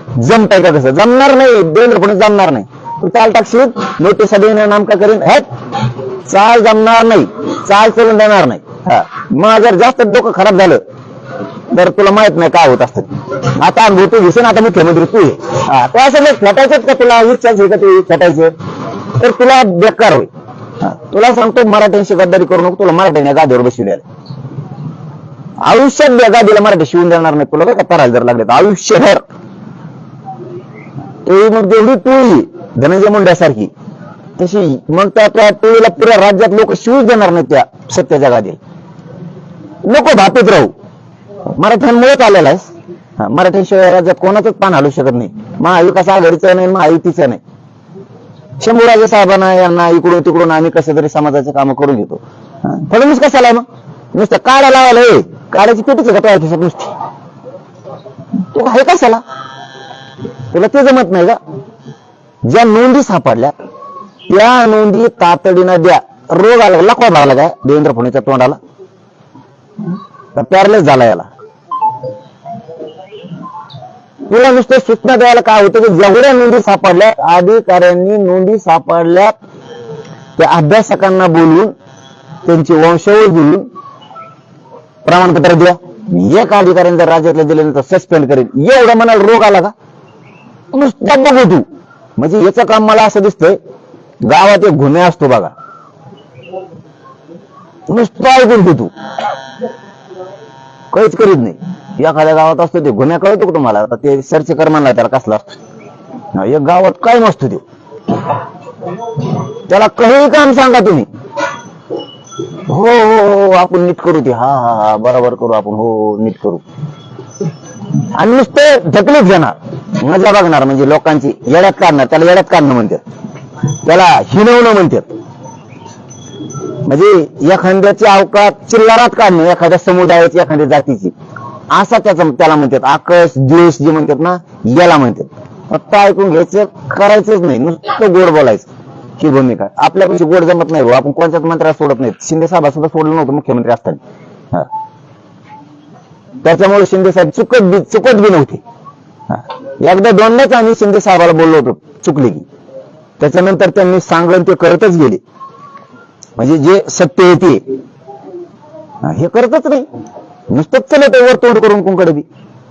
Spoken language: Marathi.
जमताय का कसं? जमणार नाही, देवेंद्र फडणवीस जमणार नाही. तू चाल टाकशील, नोटीस देणं नामका करीन, चाल जमणार नाही, चाल चलून देणार नाही. मग जर जास्त डोकं खराब झालं तर तुला माहित नाही काय होत असतं. आता अनुभव घेशील, आता मुख्यमंत्री तू आहे. तो असं फेटायचंच का तुला? इच्छाच आहे का तू फेटायचं? तर तुला बेकार होईल. तुला सांगतो, मराठ्यांशी गद्दारी करू नको. तुला मराठ्याने गादीवर बसवले आयुष्यात गादीला मराठी शिवून देणार नाही तुला, का करायला जर लागले तर आयुष्यभर. मग जेवढी टोळी धनंजय मुंड्यासारखी तशी, मग त्या टोळीला पुऱ्या राज्यात लोक शिवूच देणार नाही त्या सत्याच्या गादीला. नको भापीत राहू. मराठ्यांमुळेच आलेला आहेस. मराठ्यांशिवाय राज्यात कोणाचंच पान हलू शकत नाही. महाविकास आघाडीचं नाही, महायुतीचं नाही. शंभूराजे साहेबांना यांना इकडून तिकडून आम्ही कसं तरी समाजाचे कामं करून घेतो. फडणवीस कशाला मग? नुसतं काढा लावायला, काढायची पेटीच का तयार खिशात नुसती? तू आहे कशाला? तुला ते जमत नाही का? ज्या नोंदी सापडल्या त्या नोंदी तातडीनं द्या. रोग आला, लकवा लागला काय देवेंद्र फडणवीसच्या तोंडाला? पॅरलेस झाला याला. तुला नुसतं सूचना द्यायला काय होतं की जेवढ्या नोंदी सापडल्या, अधिकाऱ्यांनी नोंदी सापडल्या त्या अभ्यासकांना बोलवून त्यांची वंशावळ बोलून प्रमाणपत्र द्या. एक अधिकाऱ्यांनी जर राज्यातल्या दिल्यानंतर सस्पेंड करेल. एवढं म्हणाल रोग आला का? नुसतं बघू तू. म्हणजे याचं काम मला असं दिसतंय, गावात एक गुन्हे असतो बघा, नुसतं ऐकून घे तू, काहीच करीत नाही. एखाद्या गावात असतो ते गुन्हा, कळतो का तुम्हाला? ते सर्च कर म्हणला त्याला कसला असतो. एक गावात काय नसतो ते, त्याला काही काम सांगा तुम्ही, हो हो आपण नीट करू ते, हा हा हा बरोबर करू आपण, हो नीट करू. आणि नुसते ढकलीत घेणार, मजा बघणार, म्हणजे लोकांची येड्यात काढणार. त्याला येड्यात काढणं म्हणतात, त्याला हिणवणं म्हणतात. म्हणजे एखाद्याची अवकात चिल्लारात काढणं, एखाद्या समुदायाची, एखाद्या जातीची, असा त्याला म्हणतात. आकस द्वेष जे म्हणतात ना, याला म्हणतात. फक्त ऐकून घ्यायचं, करायचंच नाही, नुसतं गोड बोलायचं. ही भूमिका आपल्यापेक्षा गोड जमत नाही. आपण कोणत्याच मंत्र्याला सोडत नाहीत. शिंदे साहेब सुद्धा सोडलं नव्हतं मुख्यमंत्री असताना. त्याच्यामुळे शिंदे साहेब चुकत बी नव्हते. एकदा दोनदाच आम्ही शिंदे साहेबाला बोललो होतो चुकले की, त्याच्यानंतर त्यांनी सांगलं ते करतच गेले. म्हणजे जे सत्य येते हे करतच नाही, नुसतंच चलत वर तोंड करून कोणकडे बी.